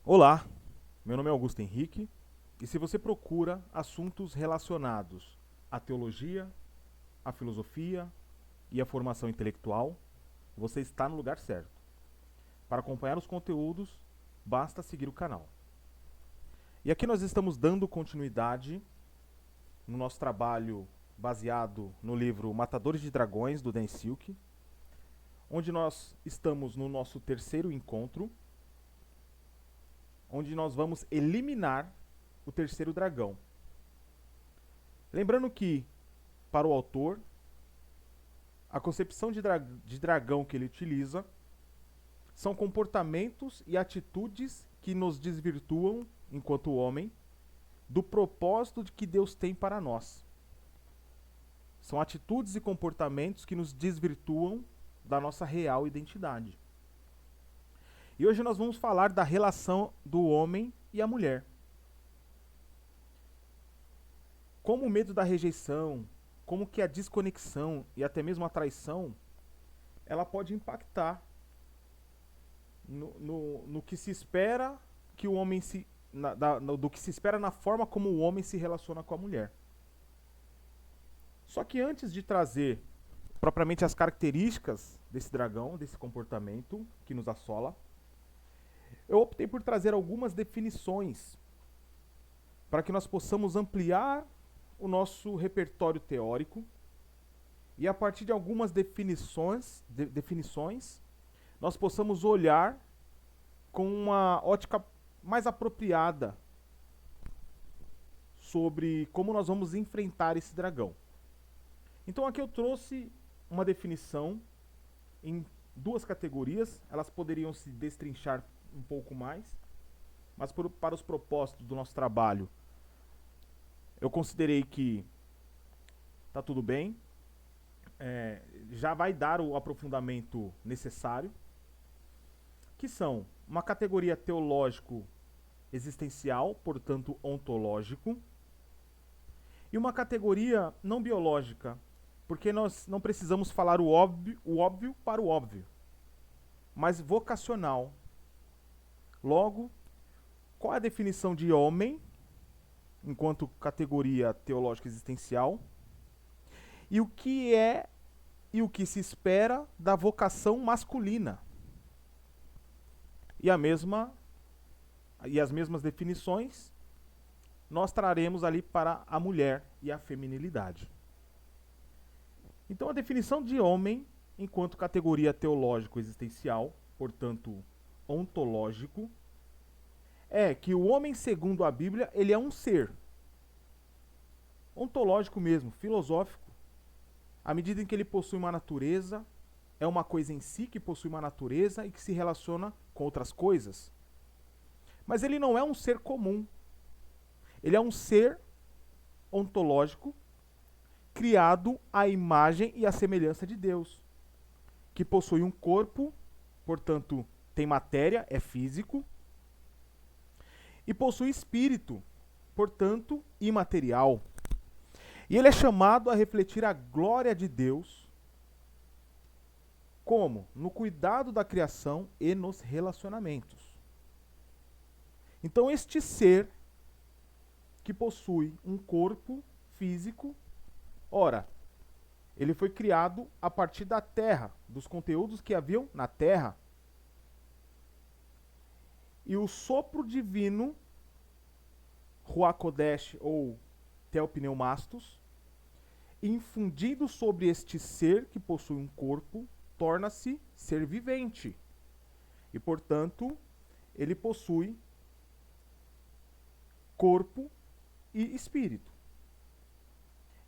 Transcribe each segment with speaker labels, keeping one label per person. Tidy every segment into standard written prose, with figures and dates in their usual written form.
Speaker 1: Olá, meu nome é Augusto Henrique e se você procura assuntos relacionados à teologia, à filosofia e à formação intelectual, você está no lugar certo. Para acompanhar os conteúdos, basta seguir o canal. E aqui nós estamos dando continuidade no nosso trabalho baseado no livro Matadores de Dragões, do Dan Silk, onde nós estamos no nosso terceiro encontro, onde nós vamos eliminar o terceiro dragão. Lembrando que, para o autor, a concepção de dragão que ele utiliza são comportamentos e atitudes que nos desvirtuam, enquanto homem, do propósito de que Deus tem para nós. São atitudes e comportamentos que nos desvirtuam da nossa real identidade. E hoje nós vamos falar da relação do homem e a mulher. Como o medo da rejeição, como que a desconexão e até mesmo a traição, ela pode impactar no que se espera que o homem do que se espera na forma como o homem se relaciona com a mulher. Só que antes de trazer propriamente as características desse dragão, desse comportamento que nos assola, eu optei por trazer algumas definições para que nós possamos ampliar o nosso repertório teórico e a partir de algumas definições nós possamos olhar com uma ótica mais apropriada sobre como nós vamos enfrentar esse dragão. Então aqui eu trouxe uma definição em duas categorias, elas poderiam se destrinchar um pouco mais, mas para os propósitos do nosso trabalho, eu considerei que está tudo bem, já vai dar o aprofundamento necessário, que são uma categoria teológico-existencial, portanto ontológico, e uma categoria não biológica, porque nós não precisamos falar o óbvio para o óbvio, mas vocacional. Logo, qual é a definição de homem, enquanto categoria teológica existencial, e o que é e o que se espera da vocação masculina? E as mesmas definições nós traremos ali para a mulher e a feminilidade. Então a definição de homem, enquanto categoria teológico existencial, portanto ontológico, é que o homem, segundo a Bíblia, ele é um ser ontológico mesmo, filosófico, à medida em que ele possui uma natureza, é uma coisa em si que possui uma natureza e que se relaciona com outras coisas. Mas ele não é um ser comum. Ele é um ser ontológico, criado à imagem e à semelhança de Deus, que possui um corpo, portanto, tem matéria, é físico, e possui espírito, portanto, imaterial. E ele é chamado a refletir a glória de Deus, como? No cuidado da criação e nos relacionamentos. Então, este ser que possui um corpo físico, ora, ele foi criado a partir da terra, dos conteúdos que haviam na terra. E o sopro divino, Ruach Kodesh ou Theopneumastos, infundido sobre este ser que possui um corpo, torna-se ser vivente. E, portanto, ele possui corpo e espírito.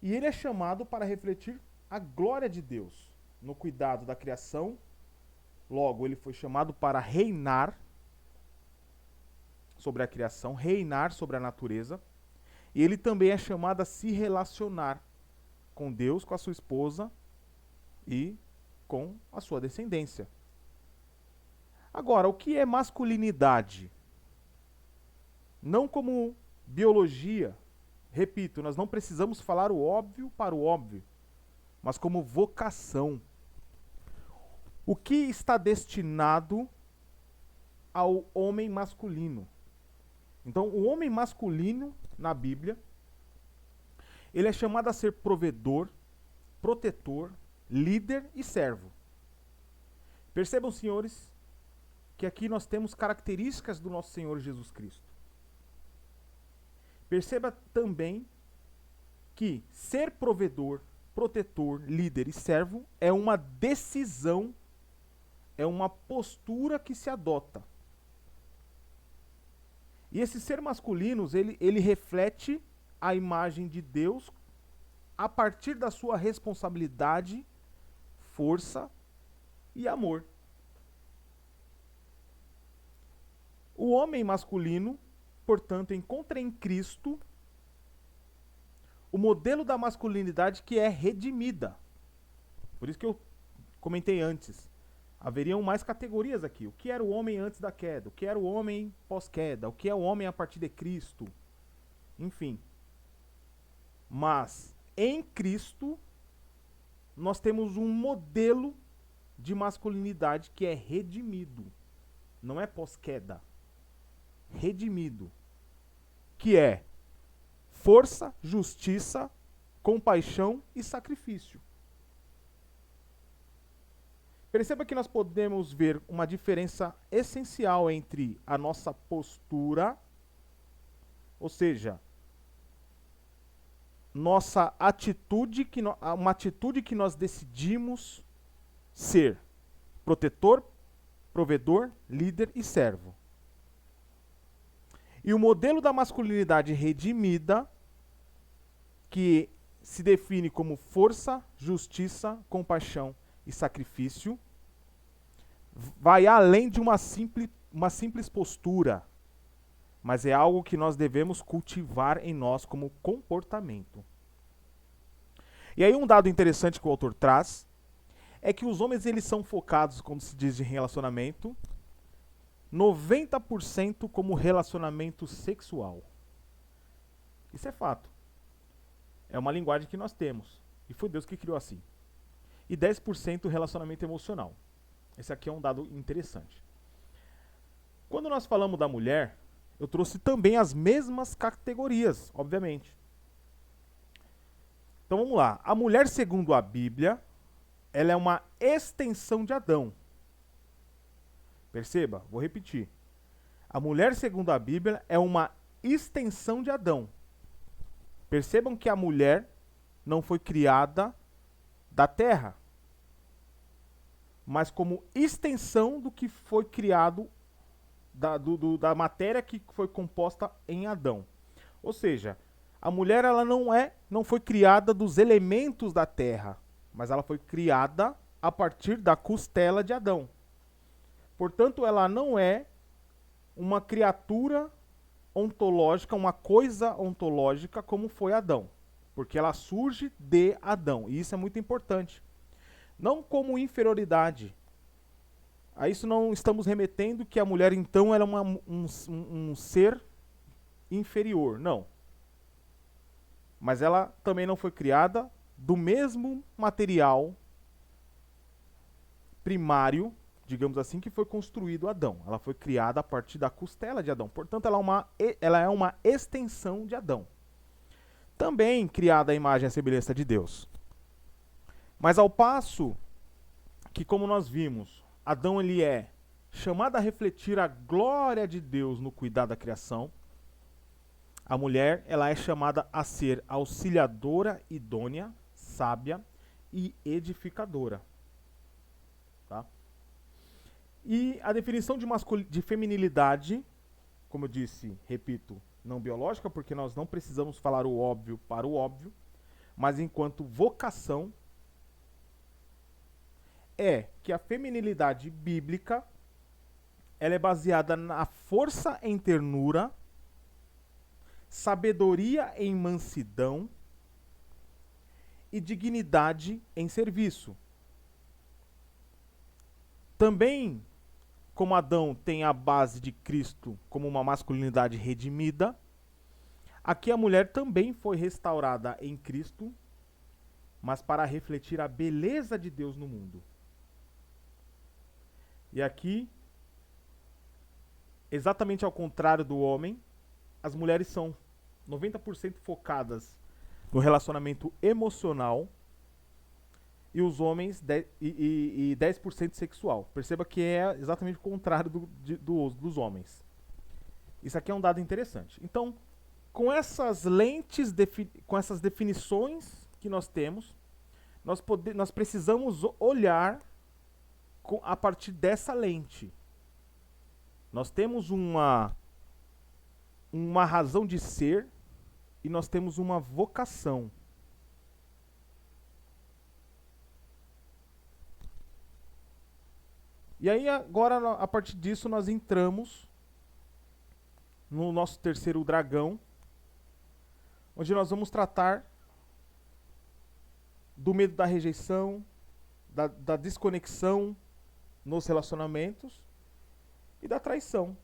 Speaker 1: E ele é chamado para refletir a glória de Deus no cuidado da criação. Logo, ele foi chamado para reinar sobre a criação, reinar sobre a natureza. E ele também é chamado a se relacionar com Deus, com a sua esposa e com a sua descendência. Agora, o que é masculinidade? Não como biologia. Repito, nós não precisamos falar o óbvio para o óbvio, mas como vocação. O que está destinado ao homem masculino. Então, o homem masculino, na Bíblia, ele é chamado a ser provedor, protetor, líder e servo. Percebam, senhores, que aqui nós temos características do nosso Senhor Jesus Cristo. Perceba também que ser provedor, protetor, líder e servo é uma decisão, é uma postura que se adota. E esse ser masculino, ele reflete a imagem de Deus a partir da sua responsabilidade, força e amor. O homem masculino, portanto, encontra em Cristo o modelo da masculinidade que é redimida. Por isso que eu comentei antes. Haveriam mais categorias aqui. O que era o homem antes da queda? O que era o homem pós-queda? O que é o homem a partir de Cristo? Enfim. Mas, em Cristo, nós temos um modelo de masculinidade que é redimido. Não é pós-queda. Redimido. Que é força, justiça, compaixão e sacrifício. Perceba que nós podemos ver uma diferença essencial entre a nossa postura, ou seja, nossa atitude, uma atitude que nós decidimos ser protetor, provedor, líder e servo. E o modelo da masculinidade redimida, que se define como força, justiça, compaixão e sacrifício, vai além de uma simples postura, mas é algo que nós devemos cultivar em nós como comportamento. E aí um dado interessante que o autor traz é que os homens eles são focados, como se diz de relacionamento, 90% como relacionamento sexual. Isso é fato. É uma linguagem que nós temos. E foi Deus que criou assim. E 10% relacionamento emocional. Esse aqui é um dado interessante. Quando nós falamos da mulher, eu trouxe também as mesmas categorias, obviamente. Então vamos lá. A mulher, segundo a Bíblia, ela é uma extensão de Adão. Perceba, vou repetir. A mulher, segundo a Bíblia, é uma extensão de Adão. Percebam que a mulher não foi criada da terra, mas como extensão do que foi criado, da matéria que foi composta em Adão. Ou seja, a mulher ela não foi criada dos elementos da terra, mas ela foi criada a partir da costela de Adão. Portanto, ela não é uma criatura ontológica, uma coisa ontológica como foi Adão. Porque ela surge de Adão. E isso é muito importante. Não como inferioridade. A isso não estamos remetendo que a mulher, então, era um ser inferior. Não. Mas ela também não foi criada do mesmo material primário, digamos assim, que foi construído Adão. Ela foi criada a partir da costela de Adão. Portanto, ela é uma extensão de Adão. Também criada à imagem e à semelhança de Deus. Mas ao passo que, como nós vimos, Adão ele é chamado a refletir a glória de Deus no cuidado da criação, a mulher ela é chamada a ser auxiliadora idônea, sábia e edificadora. Tá? E a definição de feminilidade, como eu disse, repito, não biológica, porque nós não precisamos falar o óbvio para o óbvio, mas enquanto vocação, é que a feminilidade bíblica ela é baseada na força em ternura, sabedoria em mansidão e dignidade em serviço. Também, como Adão tem a base de Cristo como uma masculinidade redimida, aqui a mulher também foi restaurada em Cristo, mas para refletir a beleza de Deus no mundo. E aqui exatamente ao contrário do homem, as mulheres são 90% focadas no relacionamento emocional e os homens 10% sexual. Perceba que é exatamente o contrário dos homens. Isso aqui é um dado interessante. Então, com essas lentes, com essas definições que nós temos, nós precisamos olhar a partir dessa lente. Nós temos uma razão de ser e nós temos uma vocação. E aí agora, a partir disso, nós entramos no nosso terceiro dragão, onde nós vamos tratar do medo da rejeição, da desconexão nos relacionamentos e da traição.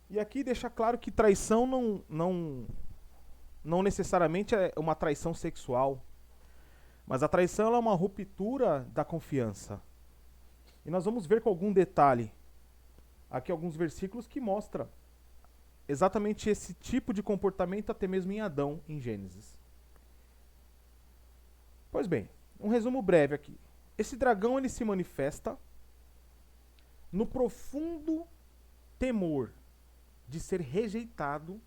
Speaker 1: E aqui deixa claro que traição não necessariamente é uma traição sexual, mas a traição é uma ruptura da confiança. E nós vamos ver com algum detalhe aqui alguns versículos que mostram exatamente esse tipo de comportamento até mesmo em Adão, em Gênesis. Pois bem, um resumo breve aqui. Esse dragão ele se manifesta no profundo temor de ser rejeitado,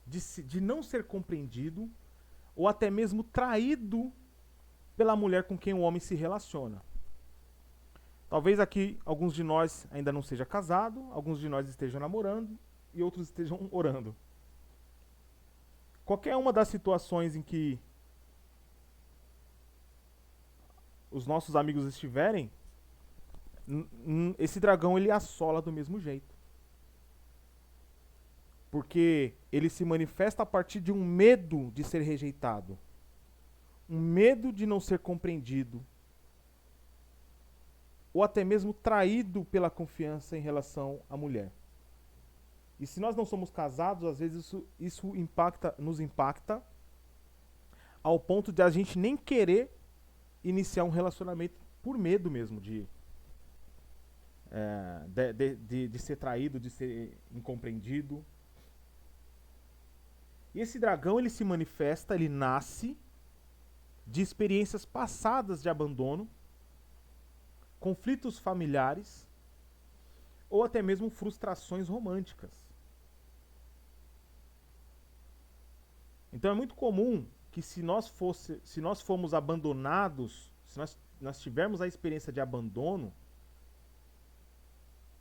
Speaker 1: de não ser compreendido, ou até mesmo traído pela mulher com quem o homem se relaciona. Talvez aqui alguns de nós ainda não seja casado, alguns de nós estejam namorando e outros estejam orando. Qualquer uma das situações em que os nossos amigos estiverem, esse dragão ele assola do mesmo jeito. Porque ele se manifesta a partir de um medo de ser rejeitado, um medo de não ser compreendido, ou até mesmo traído pela confiança em relação à mulher. E se nós não somos casados, às vezes isso nos impacta ao ponto de a gente nem querer iniciar um relacionamento por medo mesmo de ser traído, de ser incompreendido. E esse dragão ele se manifesta, ele nasce de experiências passadas de abandono, conflitos familiares ou até mesmo frustrações românticas. Então é muito comum que se nós formos abandonados, se nós tivermos a experiência de abandono,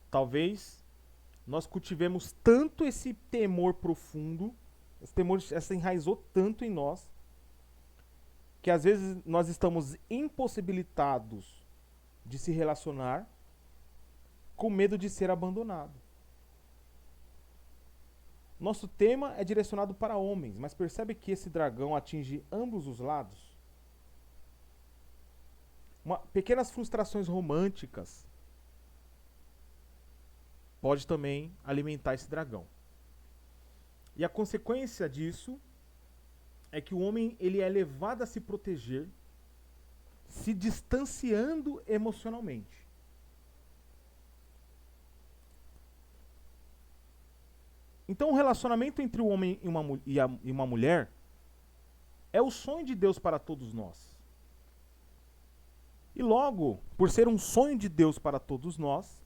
Speaker 1: talvez nós cultivemos tanto esse temor profundo, esse temor se enraizou tanto em nós, que às vezes nós estamos impossibilitados de se relacionar com medo de ser abandonado. Nosso tema é direcionado para homens, mas percebe que esse dragão atinge ambos os lados? Pequenas frustrações românticas pode também alimentar esse dragão. E a consequência disso é que o homem ele é levado a se proteger, se distanciando emocionalmente. Então o relacionamento entre o homem e uma mulher é o sonho de Deus para todos nós. E logo, por ser um sonho de Deus para todos nós,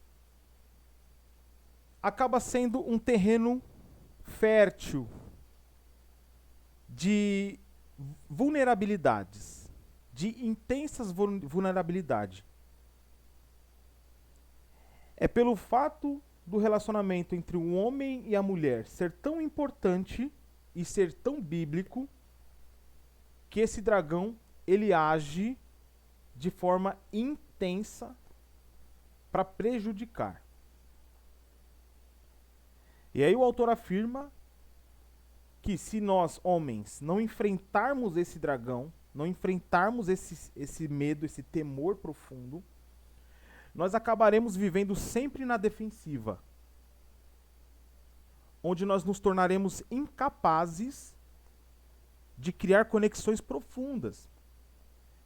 Speaker 1: acaba sendo um terreno fértil de vulnerabilidades, de intensas vulnerabilidades. É pelo fato do relacionamento entre o homem e a mulher ser tão importante e ser tão bíblico que esse dragão ele age de forma intensa para prejudicar. E aí o autor afirma que se nós, homens, não enfrentarmos esse dragão, não enfrentarmos esse medo, esse temor profundo, nós acabaremos vivendo sempre na defensiva, onde nós nos tornaremos incapazes de criar conexões profundas.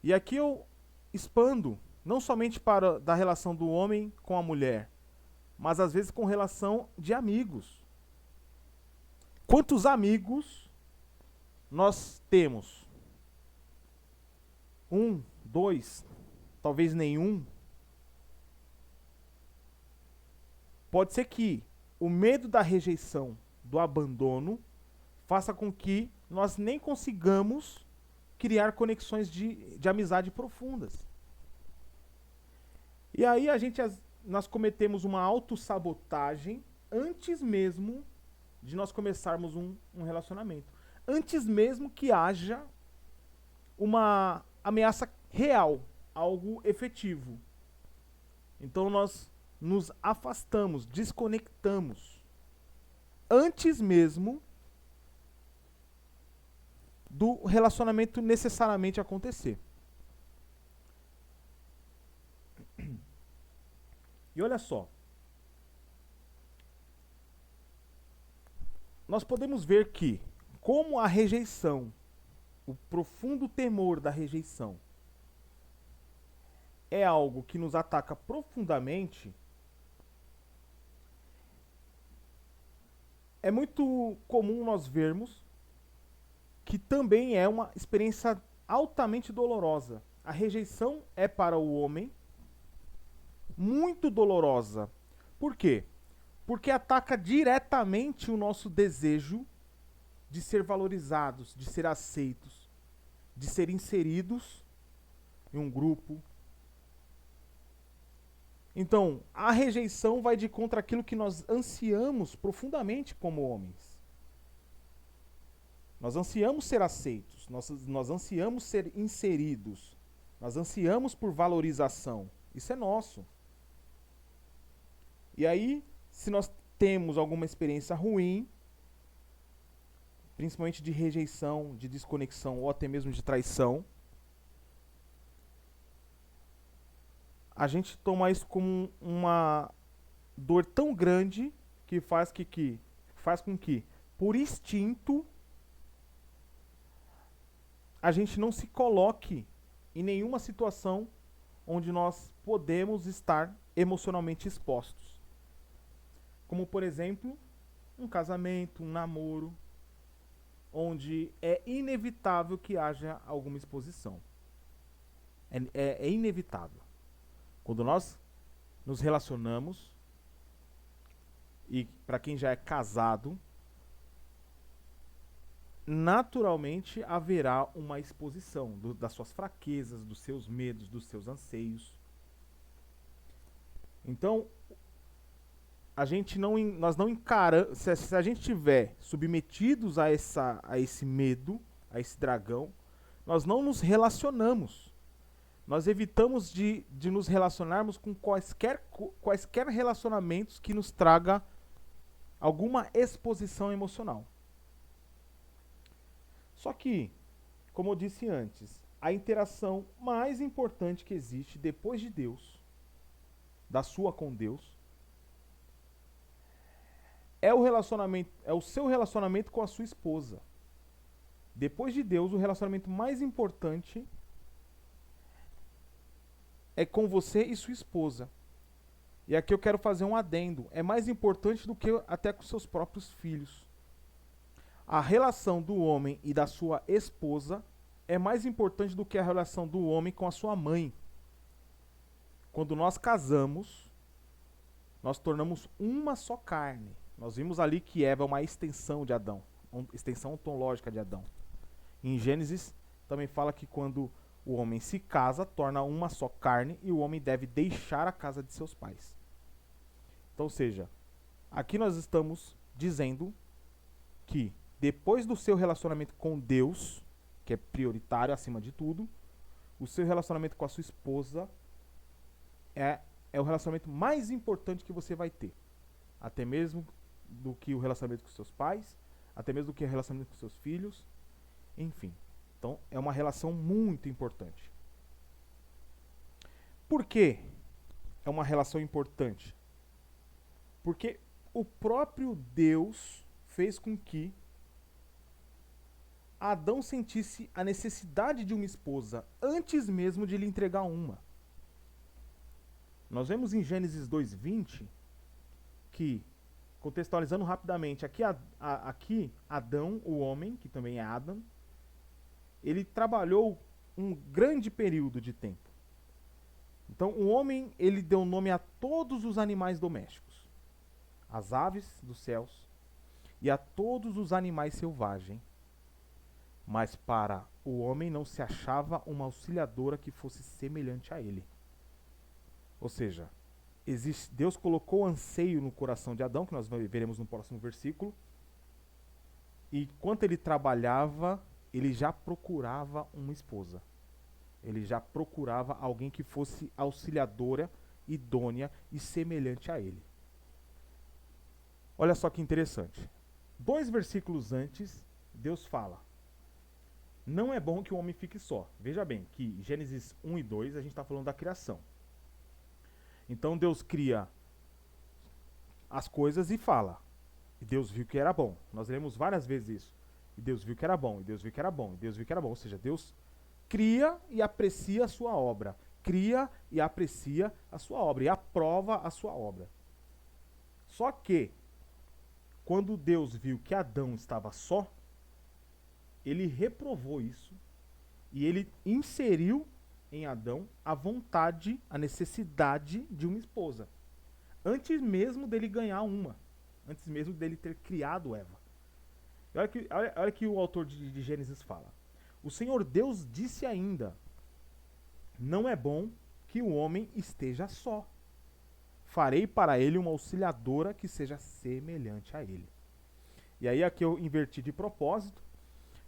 Speaker 1: E aqui eu expando, não somente da relação do homem com a mulher, mas às vezes com relação de amigos. Quantos amigos nós temos? Um, dois, talvez nenhum. Pode ser que o medo da rejeição, do abandono, faça com que nós nem consigamos criar conexões de amizade profundas. E aí nós cometemos uma autossabotagem antes mesmo de nós começarmos um relacionamento. Antes mesmo que haja uma ameaça real, algo efetivo. Então nós nos afastamos, desconectamos, antes mesmo do relacionamento necessariamente acontecer. E olha só, nós podemos ver que, como a rejeição, o profundo temor da rejeição, é algo que nos ataca profundamente, é muito comum nós vermos que também é uma experiência altamente dolorosa. A rejeição é para o homem muito dolorosa. Por quê? Porque ataca diretamente o nosso desejo de ser valorizados, de ser aceitos, de ser inseridos em um grupo. Então, a rejeição vai de contra aquilo que nós ansiamos profundamente como homens. Nós ansiamos ser aceitos, nós ansiamos ser inseridos, nós ansiamos por valorização. Isso é nosso. E aí, se nós temos alguma experiência ruim, principalmente de rejeição, de desconexão ou até mesmo de traição, a gente toma isso como uma dor tão grande que faz com que, por instinto, a gente não se coloque em nenhuma situação onde nós podemos estar emocionalmente expostos. Como, por exemplo, um casamento, um namoro, onde é inevitável que haja alguma exposição. É inevitável. Quando nós nos relacionamos, e para quem já é casado, naturalmente haverá uma exposição das suas fraquezas, dos seus medos, dos seus anseios. Então, nós não encaramos, se a gente estiver submetidos a esse medo, a esse dragão, nós não nos relacionamos. Nós evitamos de nos relacionarmos com quaisquer relacionamentos que nos traga alguma exposição emocional. Só que, como eu disse antes, a interação mais importante que existe depois de Deus, da sua com Deus, é o seu relacionamento com a sua esposa. Depois de Deus, o relacionamento mais importante é com você e sua esposa. E aqui eu quero fazer um adendo. É mais importante do que até com seus próprios filhos. A relação do homem e da sua esposa é mais importante do que a relação do homem com a sua mãe. Quando nós casamos, nós tornamos uma só carne. Nós vimos ali que Eva é uma extensão de Adão, uma extensão ontológica de Adão. Em Gênesis também fala que quando o homem se casa, torna uma só carne e o homem deve deixar a casa de seus pais. Então, ou seja, aqui nós estamos dizendo que depois do seu relacionamento com Deus, que é prioritário acima de tudo, o seu relacionamento com a sua esposa é o relacionamento mais importante que você vai ter. Até mesmo do que o relacionamento com seus pais, até mesmo do que o relacionamento com seus filhos, enfim. Então, é uma relação muito importante. Por que é uma relação importante? Porque o próprio Deus fez com que Adão sentisse a necessidade de uma esposa antes mesmo de lhe entregar uma. Nós vemos em Gênesis 2:20 que, contextualizando rapidamente, aqui Adão, o homem, que também é Adam, ele trabalhou um grande período de tempo. Então, o homem, ele deu nome a todos os animais domésticos, às aves dos céus e a todos os animais selvagens. Mas para o homem não se achava uma auxiliadora que fosse semelhante a ele. Ou seja, Deus colocou anseio no coração de Adão, que nós veremos no próximo versículo. E enquanto ele trabalhava, ele já procurava uma esposa. Ele já procurava alguém que fosse auxiliadora, idônea e semelhante a ele. Olha só que interessante. 2 versículos antes, Deus fala: não é bom que o homem fique só. Veja bem que Gênesis 1 e 2 a gente está falando da criação. Então Deus cria as coisas e fala. E Deus viu que era bom. Nós lemos várias vezes isso. E Deus viu que era bom, e Deus viu que era bom, e Deus viu que era bom. Ou seja, Deus cria e aprecia a sua obra. Cria e aprecia a sua obra. E aprova a sua obra. Só que, quando Deus viu que Adão estava só, ele reprovou isso e ele inseriu em Adão a vontade, a necessidade de uma esposa. Antes mesmo dele ganhar uma. Antes mesmo dele ter criado Eva. Olha que o autor de Gênesis fala. O Senhor Deus disse ainda: não é bom que o homem esteja só. Farei para ele uma auxiliadora que seja semelhante a ele. E aí aqui eu inverti de propósito.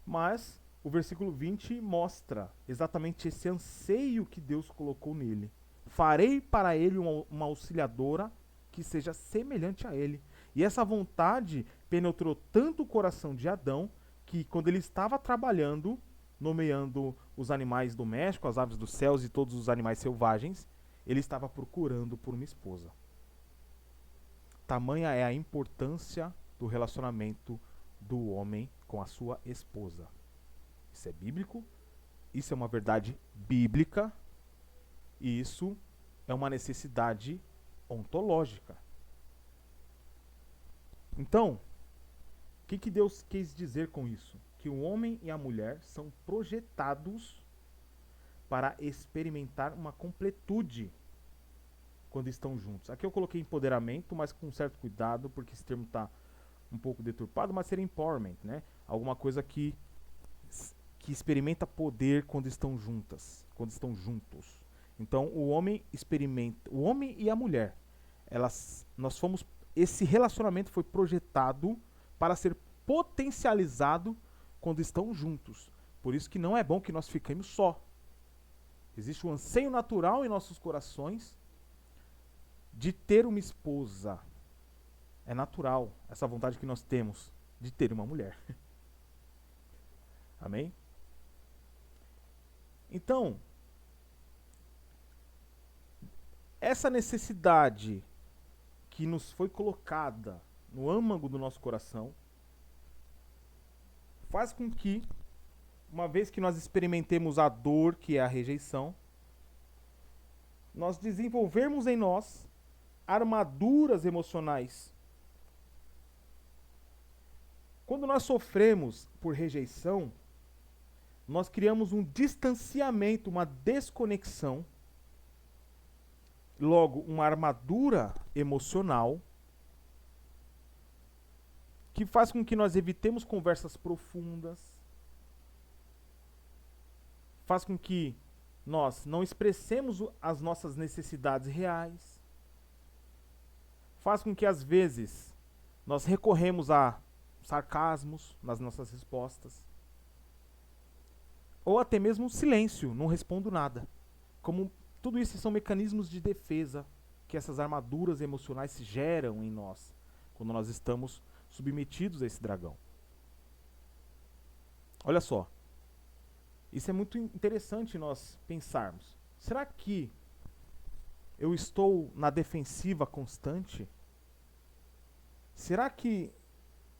Speaker 1: Mas o versículo 20 mostra exatamente esse anseio que Deus colocou nele. Farei para ele uma auxiliadora que seja semelhante a ele. E essa vontade penetrou tanto o coração de Adão, que quando ele estava trabalhando, nomeando os animais domésticos, as aves dos céus e todos os animais selvagens, ele estava procurando por uma esposa. Tamanha é a importância do relacionamento do homem com a sua esposa. Isso é bíblico, isso é uma verdade bíblica, e isso é uma necessidade ontológica. Então, o que Deus quis dizer com isso? Que o homem e a mulher são projetados para experimentar uma completude quando estão juntos. Aqui eu coloquei empoderamento, mas com certo cuidado, porque esse termo está um pouco deturpado, mas seria empowerment, né? Alguma coisa que experimenta poder quando estão juntas, quando estão juntos. Então o homem experimenta, o homem e a mulher, esse relacionamento foi projetado para ser potencializado quando estão juntos. Por isso que não é bom que nós fiquemos só. Existe um anseio natural em nossos corações de ter uma esposa. É natural essa vontade que nós temos de ter uma mulher. Amém? Então, essa necessidade que nos foi colocada no âmago do nosso coração faz com que, uma vez que nós experimentemos a dor, que é a rejeição, nós desenvolvermos em nós armaduras emocionais. Quando nós sofremos por rejeição, nós criamos um distanciamento, uma desconexão, logo uma armadura emocional que faz com que nós evitemos conversas profundas, faz com que nós não expressemos as nossas necessidades reais, faz com que às vezes nós recorremos a sarcasmos nas nossas respostas, ou até mesmo silêncio, não respondo nada. Como tudo isso são mecanismos de defesa que essas armaduras emocionais geram em nós, quando nós estamos submetidos a esse dragão. Olha só, isso é muito interessante nós pensarmos. Será que eu estou na defensiva constante? Será que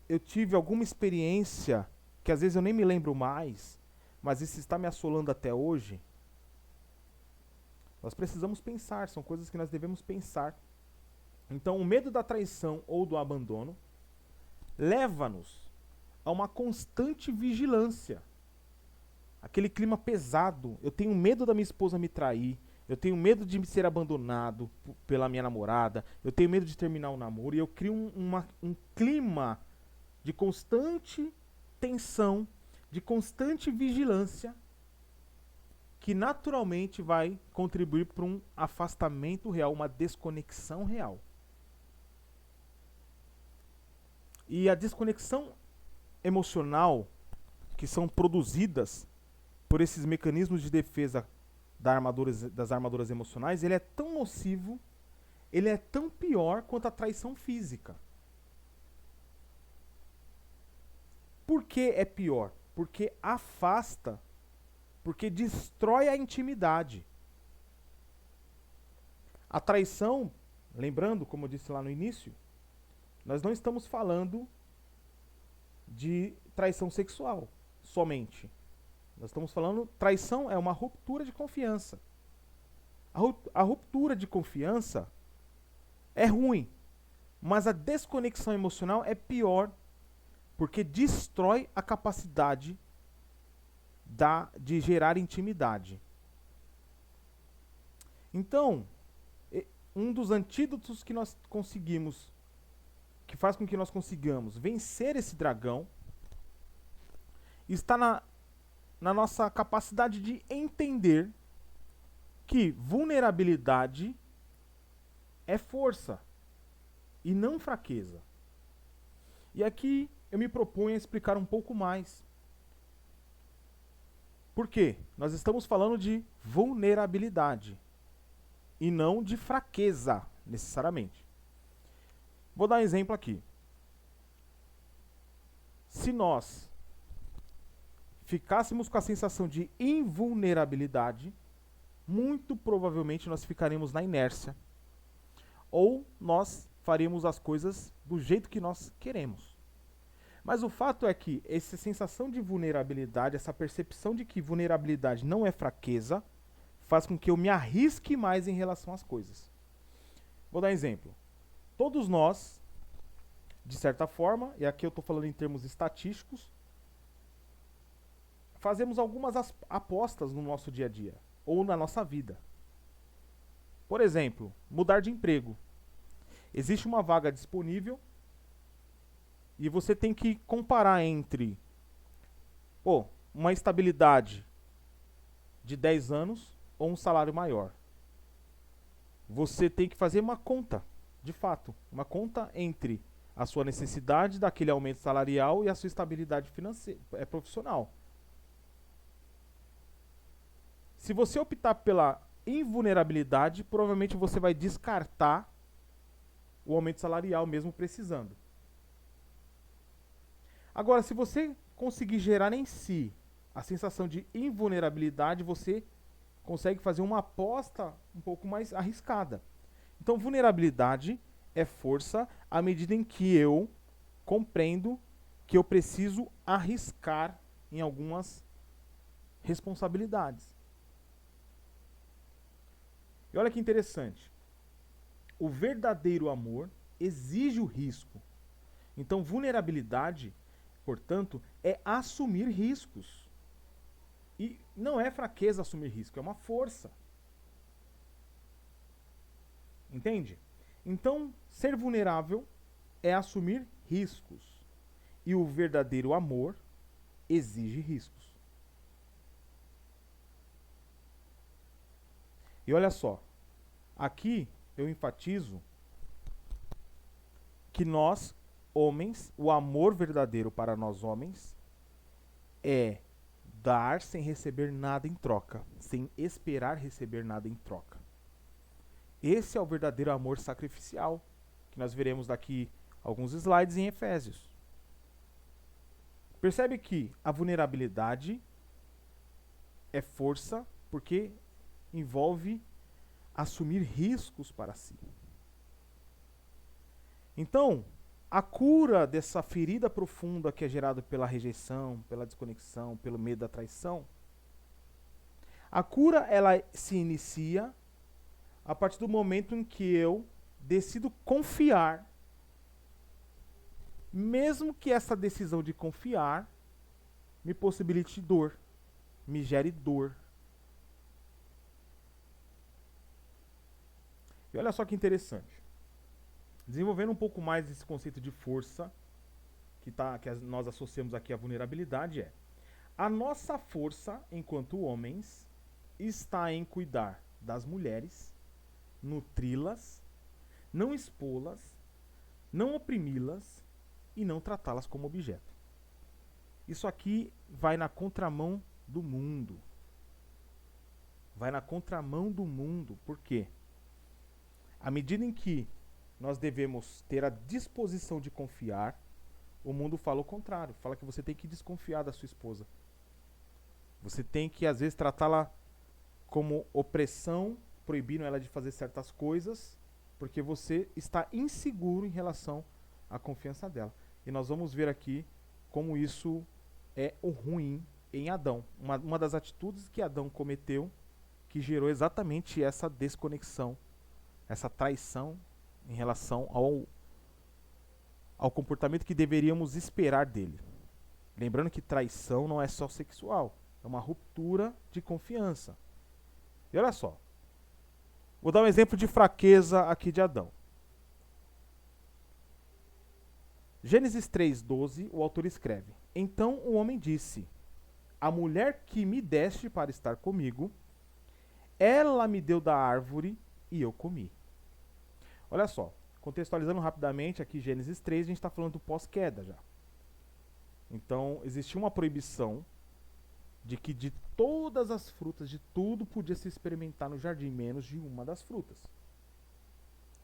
Speaker 1: eu tive alguma experiência que às vezes eu nem me lembro mais, mas isso está me assolando até hoje? Nós precisamos pensar, são coisas que nós devemos pensar. Então, o medo da traição ou do abandono leva-nos a uma constante vigilância. Aquele clima pesado. Eu tenho medo da minha esposa me trair. Eu tenho medo de ser abandonado pela minha namorada. Eu tenho medo de terminar o namoro. E eu crio um clima de constante tensão, de constante vigilância, que naturalmente vai contribuir para um afastamento real, uma desconexão real. E a desconexão emocional que são produzidas por esses mecanismos de defesa das armaduras emocionais, ele é tão nocivo, ele é tão pior quanto a traição física. Por que é pior? Porque afasta, porque destrói a intimidade. A traição, lembrando, como eu disse lá no início, nós não estamos falando de traição sexual somente. Nós estamos falando, traição é uma ruptura de confiança. A ruptura de confiança é ruim, mas a desconexão emocional é pior, porque destrói a capacidade de gerar intimidade. Então, um dos antídotos que nós conseguimos, que faz com que nós consigamos vencer esse dragão, está na nossa capacidade de entender que vulnerabilidade é força e não fraqueza. E aqui eu me proponho a explicar um pouco mais. Por quê? Nós estamos falando de vulnerabilidade e não de fraqueza, necessariamente. Vou dar um exemplo aqui. Se nós ficássemos com a sensação de invulnerabilidade, muito provavelmente nós ficaremos na inércia. Ou nós faremos as coisas do jeito que nós queremos. Mas o fato é que essa sensação de vulnerabilidade, essa percepção de que vulnerabilidade não é fraqueza, faz com que eu me arrisque mais em relação às coisas. Vou dar um exemplo. Todos nós, de certa forma, e aqui eu estou falando em termos estatísticos, fazemos algumas apostas no nosso dia a dia, ou na nossa vida. Por exemplo, mudar de emprego. Existe uma vaga disponível e você tem que comparar entre uma estabilidade de 10 anos ou um salário maior. Você tem que fazer uma conta, de fato, uma conta entre a sua necessidade daquele aumento salarial e a sua estabilidade financeira, profissional. Se você optar pela invulnerabilidade, provavelmente você vai descartar o aumento salarial mesmo precisando. Agora, se você conseguir gerar em si a sensação de invulnerabilidade, você consegue fazer uma aposta um pouco mais arriscada. Então, vulnerabilidade é força à medida em que eu compreendo que eu preciso arriscar em algumas responsabilidades. E olha que interessante. O verdadeiro amor exige o risco. Então, vulnerabilidade, portanto, é assumir riscos. E não é fraqueza assumir risco, é uma força. Entende? Então, ser vulnerável é assumir riscos. E o verdadeiro amor exige riscos. E olha só, aqui eu enfatizo que nós, homens, o amor verdadeiro para nós homens é dar sem receber nada em troca, sem esperar receber nada em troca. Esse é o verdadeiro amor sacrificial, que nós veremos daqui alguns slides em Efésios. Percebe que a vulnerabilidade é força porque envolve assumir riscos para si. Então, a cura dessa ferida profunda que é gerada pela rejeição, pela desconexão, pelo medo da traição, a cura ela se inicia a partir do momento em que eu decido confiar, mesmo que essa decisão de confiar me possibilite dor, me gere dor. E olha só que interessante. Desenvolvendo um pouco mais esse conceito de força, que nós associamos aqui à vulnerabilidade, a nossa força, enquanto homens, está em cuidar das mulheres, nutri-las, não expô-las, não oprimi-las e não tratá-las como objeto. Isso aqui vai na contramão do mundo. Vai na contramão do mundo. Por quê? À medida em que nós devemos ter a disposição de confiar, o mundo fala o contrário. Fala que você tem que desconfiar da sua esposa. Você tem que, às vezes, tratá-la como opressão, proibindo ela de fazer certas coisas, porque você está inseguro em relação à confiança dela. E nós vamos ver aqui como isso é o ruim em Adão. Uma das atitudes que Adão cometeu que gerou exatamente essa desconexão, essa traição em relação ao comportamento que deveríamos esperar dele. Lembrando que traição não é só sexual, é uma ruptura de confiança. E olha só, vou dar um exemplo de fraqueza aqui de Adão. Gênesis 3:12, o autor escreve: Então o homem disse: A mulher que me deste para estar comigo, ela me deu da árvore e eu comi. Olha só, contextualizando rapidamente aqui Gênesis 3, a gente está falando do pós-queda já. Então, existia uma proibição de que de todas as frutas, de tudo podia se experimentar no jardim, menos de uma das frutas.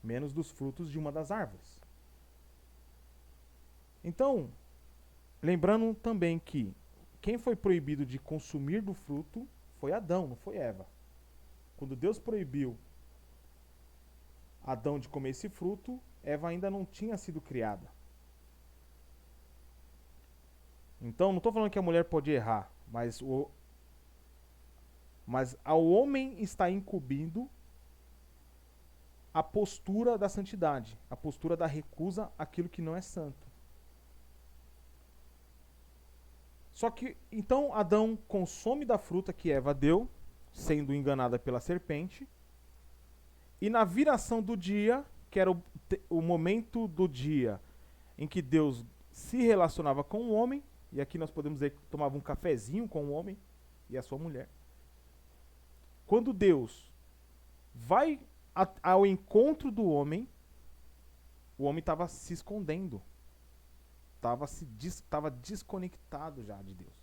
Speaker 1: Menos dos frutos de uma das árvores. Então, lembrando também que quem foi proibido de consumir do fruto foi Adão, não foi Eva. Quando Deus proibiu Adão de comer esse fruto, Eva ainda não tinha sido criada. Então, não estou falando que a mulher pode errar, mas ao homem está incumbindo a postura da santidade, a postura da recusa àquilo que não é santo. Só que, então, Adão consome da fruta que Eva deu, sendo enganada pela serpente, e na viração do dia, que era o momento do dia em que Deus se relacionava com o homem, e aqui nós podemos dizer que tomava um cafezinho com o homem e a sua mulher. Quando Deus vai ao encontro do homem, o homem estava se escondendo. Estava desconectado já de Deus.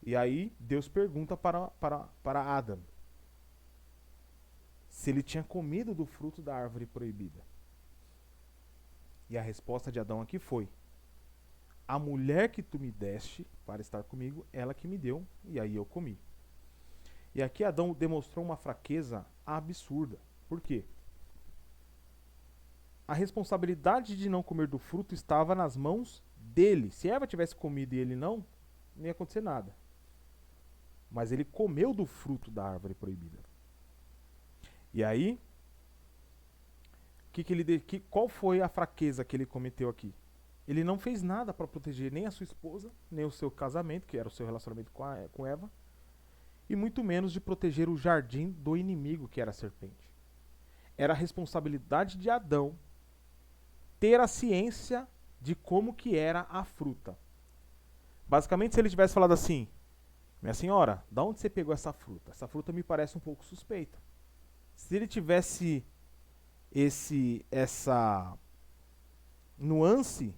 Speaker 1: E aí Deus pergunta para Adão se ele tinha comido do fruto da árvore proibida. E a resposta de Adão aqui foi: a mulher que tu me deste para estar comigo, ela que me deu, e aí eu comi. E aqui Adão demonstrou uma fraqueza absurda. Por quê? A responsabilidade de não comer do fruto estava nas mãos dele. Se Eva tivesse comido e ele não ia acontecer nada. Mas ele comeu do fruto da árvore proibida. E aí, qual foi a fraqueza que ele cometeu aqui? Ele não fez nada para proteger nem a sua esposa, nem o seu casamento, que era o seu relacionamento com Eva, e muito menos de proteger o jardim do inimigo, que era a serpente. Era a responsabilidade de Adão ter a ciência de como que era a fruta. Basicamente, se ele tivesse falado assim: minha senhora, da onde você pegou essa fruta? Essa fruta me parece um pouco suspeita. Se ele tivesse essa nuance,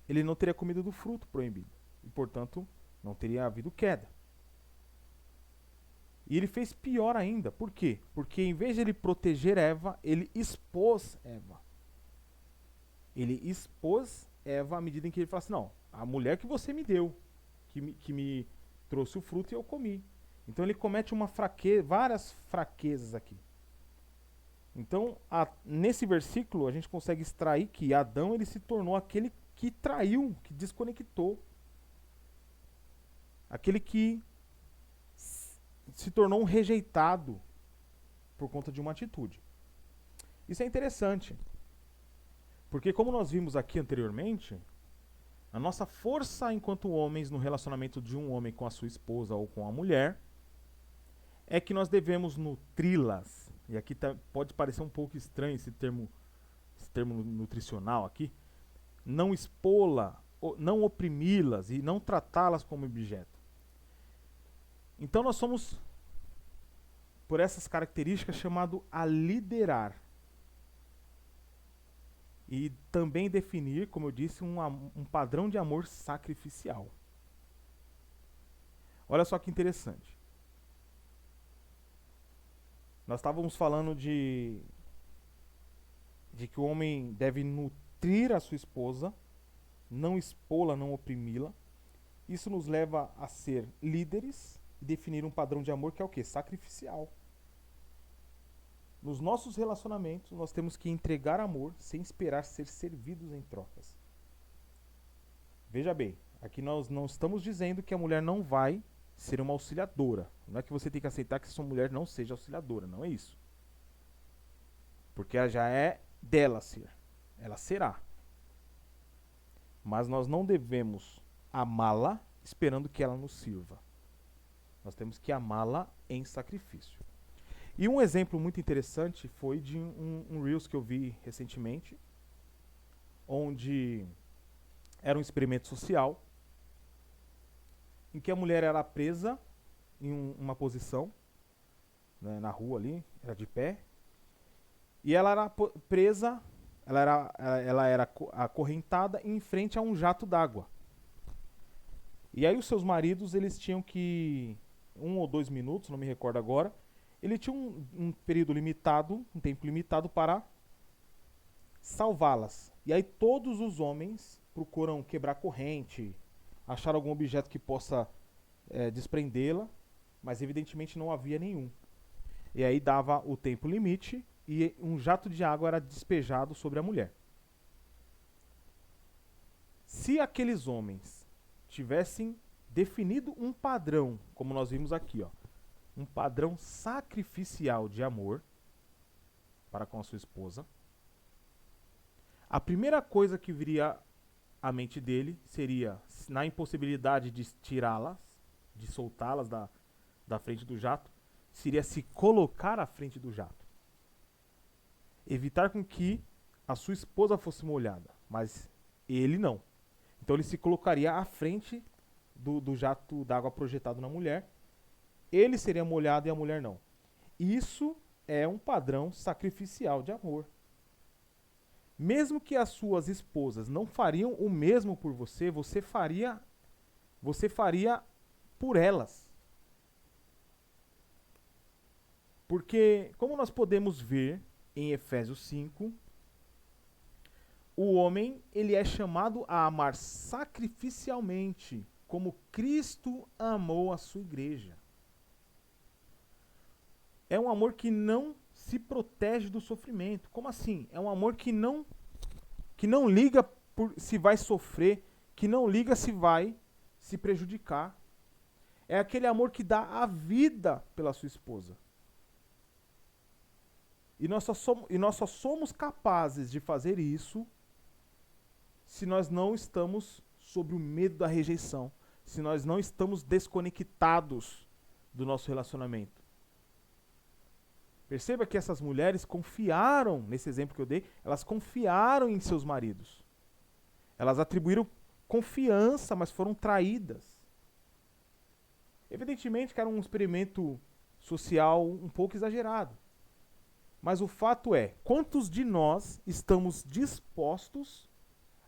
Speaker 1: ele não teria comido do fruto proibido. E, portanto, não teria havido queda. E ele fez pior ainda. Por quê? Porque em vez de ele proteger Eva, ele expôs Eva. Ele expôs Eva à medida em que ele fala assim: não, a mulher que você me deu, que me trouxe o fruto e eu comi. Então ele comete várias fraquezas aqui. Então, nesse versículo, a gente consegue extrair que Adão ele se tornou aquele que traiu, que desconectou. Aquele que se tornou um rejeitado por conta de uma atitude. Isso é interessante, porque como nós vimos aqui anteriormente, a nossa força enquanto homens no relacionamento de um homem com a sua esposa ou com a mulher é que nós devemos nutri-las. E aqui pode parecer um pouco estranho esse termo nutricional aqui. Não expô-la, não oprimi-las e não tratá-las como objeto. Então nós somos, por essas características, chamado a liderar. E também definir, como eu disse, um padrão de amor sacrificial. Olha só que interessante. Nós estávamos falando de que o homem deve nutrir a sua esposa, não expô-la, não oprimi-la. Isso nos leva a ser líderes e definir um padrão de amor que é o quê? Sacrificial. Nos nossos relacionamentos, nós temos que entregar amor sem esperar ser servidos em trocas. Veja bem, aqui nós não estamos dizendo que a mulher não vai ser uma auxiliadora. Não é que você tem que aceitar que sua mulher não seja auxiliadora, não é isso. Porque ela já é dela ser. Ela será. Mas nós não devemos amá-la esperando que ela nos sirva. Nós temos que amá-la em sacrifício. E um exemplo muito interessante foi de um Reels que eu vi recentemente, onde era um experimento social, em que a mulher era presa em uma posição, né, na rua ali, era de pé, e ela era presa, ela era acorrentada em frente a um jato d'água. E aí os seus maridos, eles tinham que, 1 ou 2 minutos, não me recordo agora, ele tinha um período limitado, um tempo limitado para salvá-las. E aí todos os homens procuram quebrar a corrente, achar algum objeto que possa desprendê-la, mas evidentemente não havia nenhum. E aí dava o tempo limite e um jato de água era despejado sobre a mulher. Se aqueles homens tivessem definido um padrão, como nós vimos aqui, ó, um padrão sacrificial de amor para com a sua esposa, a primeira coisa que viria à mente dele seria, na impossibilidade de tirá-las, de soltá-las da frente do jato, seria se colocar à frente do jato. Evitar com que a sua esposa fosse molhada, mas ele não. Então ele se colocaria à frente do jato d'água projetado na mulher. Ele seria molhado e a mulher não. Isso é um padrão sacrificial de amor. Mesmo que as suas esposas não fariam o mesmo por você, você faria por elas. Porque, como nós podemos ver em Efésios 5, o homem ele é chamado a amar sacrificialmente, como Cristo amou a sua igreja. É um amor que não se protege do sofrimento. Como assim? É um amor que não liga por se vai sofrer, que não liga se vai se prejudicar. É aquele amor que dá a vida pela sua esposa. E nós só somos capazes de fazer isso se nós não estamos sob o medo da rejeição, se nós não estamos desconectados do nosso relacionamento. Perceba que essas mulheres confiaram, nesse exemplo que eu dei, elas confiaram em seus maridos. Elas atribuíram confiança, mas foram traídas. Evidentemente que era um experimento social um pouco exagerado. Mas o fato é, quantos de nós estamos dispostos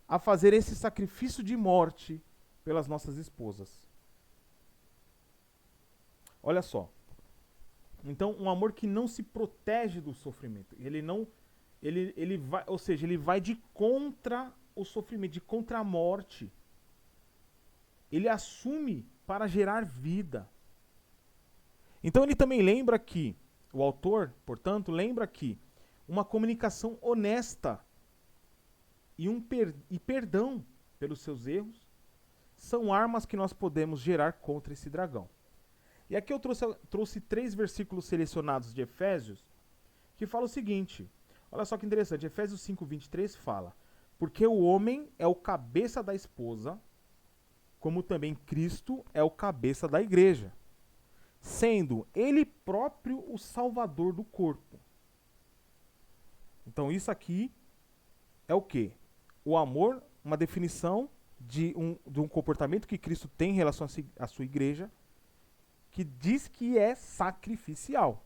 Speaker 1: a fazer esse sacrifício de morte pelas nossas esposas? Olha só. Então, um amor que não se protege do sofrimento. Ele vai, ou seja, ele vai de contra o sofrimento, de contra a morte. Ele assume para gerar vida. Então ele também lembra que, o autor, portanto, lembra que uma comunicação honesta e perdão pelos seus erros são armas que nós podemos gerar contra esse dragão. E aqui eu trouxe 3 versículos selecionados de Efésios que falam o seguinte: Olha só que interessante, Efésios 5:23 fala: porque o homem é o cabeça da esposa, como também Cristo é o cabeça da igreja, sendo ele próprio o salvador do corpo. Então isso aqui é o quê? O amor, uma definição de um comportamento que Cristo tem em relação à sua igreja, que diz que é sacrificial.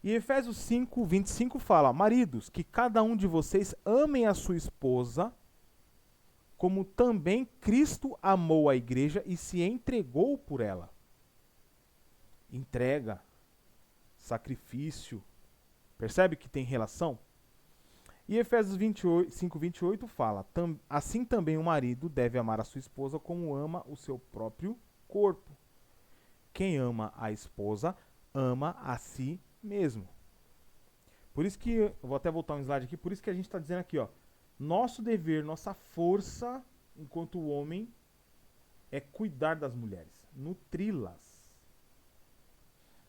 Speaker 1: E Efésios 5:25 fala: maridos, que cada um de vocês amem a sua esposa, como também Cristo amou a igreja e se entregou por ela. Entrega, sacrifício. Percebe que tem relação? E Efésios 5:28 fala: assim também o marido deve amar a sua esposa como ama o seu próprio corpo. Quem ama a esposa, ama a si mesmo. Por isso que, eu vou até voltar um slide aqui, por isso que a gente está dizendo aqui, ó, nosso dever, nossa força, enquanto homem, é cuidar das mulheres, nutri-las.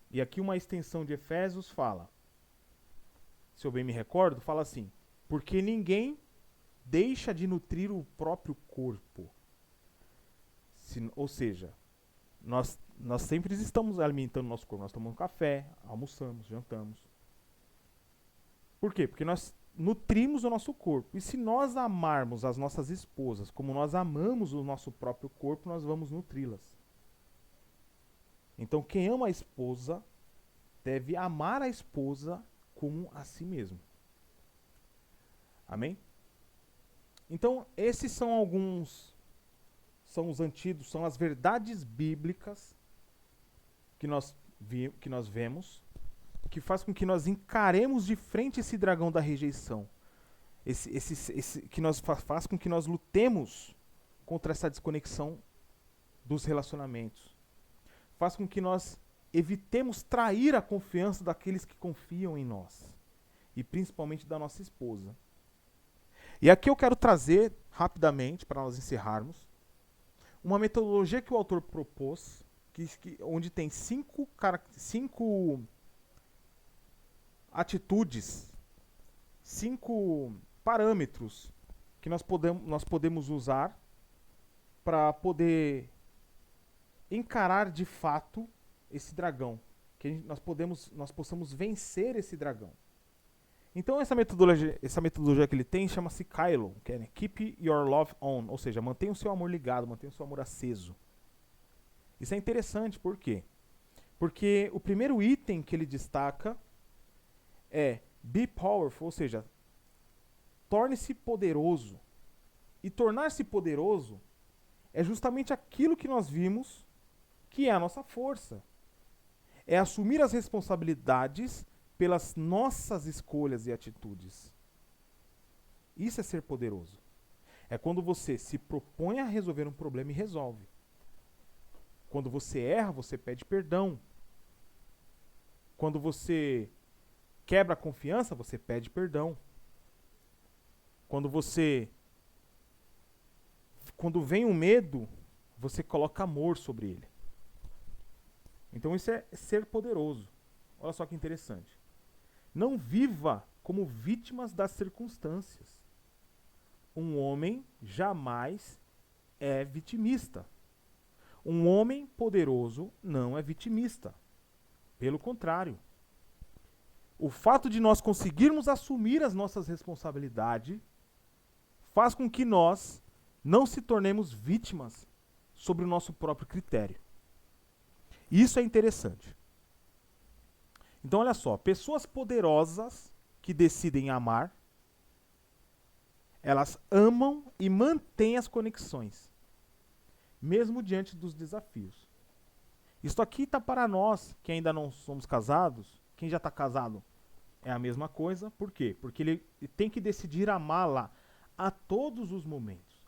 Speaker 1: E aqui uma extensão de Efésios fala, se eu bem me recordo, fala assim: porque ninguém deixa de nutrir o próprio corpo. Ou seja, nós sempre estamos alimentando o nosso corpo. Nós tomamos café, almoçamos, jantamos. Por quê? Porque nós nutrimos o nosso corpo. E se nós amarmos as nossas esposas como nós amamos o nosso próprio corpo, nós vamos nutri-las. Então, quem ama a esposa deve amar a esposa como a si mesmo. Amém? Então, esses são são os antídotos, são as verdades bíblicas que nós vemos, que faz com que nós encaremos de frente esse dragão da rejeição. Faz com que nós lutemos contra essa desconexão dos relacionamentos. Faz com que nós evitemos trair a confiança daqueles que confiam em nós. E principalmente da nossa esposa. E aqui eu quero trazer, rapidamente, para nós encerrarmos, uma metodologia que o autor propôs, onde tem cinco atitudes, 5 parâmetros que nós podemos usar para poder encarar de fato esse dragão, que nós possamos vencer esse dragão. Então essa metodologia que ele tem chama-se Kylo, que é Keep Your Love On, ou seja, mantenha o seu amor ligado, mantenha o seu amor aceso. Isso é interessante, por quê? Porque o primeiro item que ele destaca é Be Powerful, ou seja, torne-se poderoso. E tornar-se poderoso é justamente aquilo que nós vimos que é a nossa força. É assumir as responsabilidades pelas nossas escolhas e atitudes. Isso é ser poderoso. É quando você se propõe a resolver um problema e resolve. Quando você erra, você pede perdão. Quando você quebra a confiança, você pede perdão. Quando vem o medo, você coloca amor sobre ele. Então isso é ser poderoso. Olha só que interessante. Não viva como vítimas das circunstâncias. Um homem jamais é vitimista. Um homem poderoso não é vitimista. Pelo contrário. O fato de nós conseguirmos assumir as nossas responsabilidades faz com que nós não se tornemos vítimas sobre o nosso próprio critério. Isso é interessante. Então, olha só, pessoas poderosas que decidem amar, elas amam e mantêm as conexões, mesmo diante dos desafios. Isso aqui está para nós, que ainda não somos casados. Quem já está casado é a mesma coisa. Por quê? Porque ele tem que decidir amá-la a todos os momentos.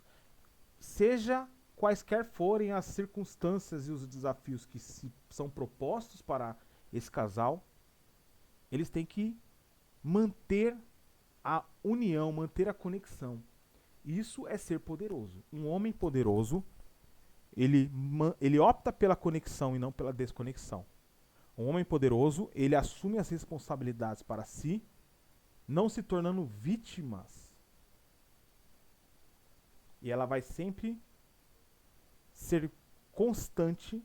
Speaker 1: Seja quaisquer forem as circunstâncias e os desafios que são propostos para esse casal, eles têm que manter a união, manter a conexão. Isso é ser poderoso. Um homem poderoso, ele opta pela conexão e não pela desconexão. Um homem poderoso, ele assume as responsabilidades para si, não se tornando vítimas. E ela vai sempre ser constante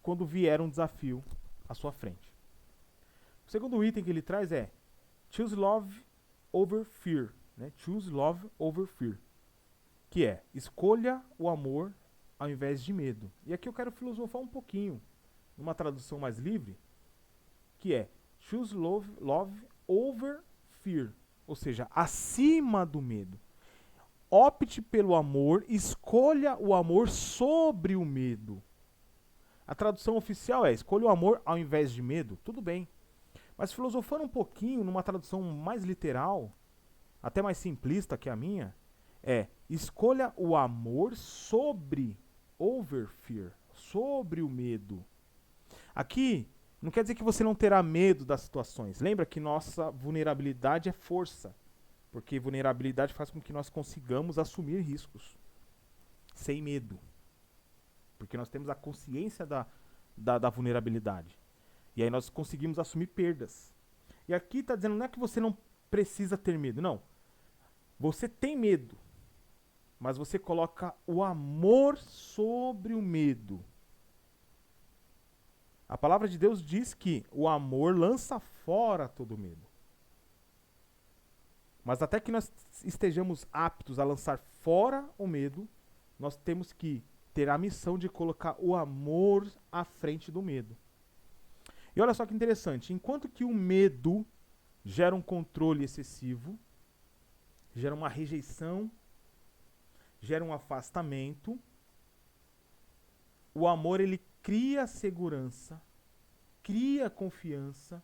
Speaker 1: quando vier um desafio à sua frente. O segundo item que ele traz é choose love over fear, né? Choose love over fear, que é escolha o amor ao invés de medo. E aqui eu quero filosofar um pouquinho, numa tradução mais livre, que é choose love over fear, ou seja, acima do medo. Opte pelo amor, escolha o amor sobre o medo. A tradução oficial é escolha o amor ao invés de medo. Tudo bem. Mas filosofando um pouquinho, numa tradução mais literal, até mais simplista que a minha, é escolha o amor sobre over fear, sobre o medo. Aqui, não quer dizer que você não terá medo das situações. Lembra que nossa vulnerabilidade é força. Porque vulnerabilidade faz com que nós consigamos assumir riscos sem medo. Porque nós temos a consciência da vulnerabilidade. E aí nós conseguimos assumir perdas. E aqui está dizendo, não é que você não precisa ter medo, não. Você tem medo, mas você coloca o amor sobre o medo. A palavra de Deus diz que o amor lança fora todo medo. Mas até que nós estejamos aptos a lançar fora o medo, nós temos que ter a missão de colocar o amor à frente do medo. E olha só que interessante, enquanto que o medo gera um controle excessivo, gera uma rejeição, gera um afastamento, o amor ele cria segurança, cria confiança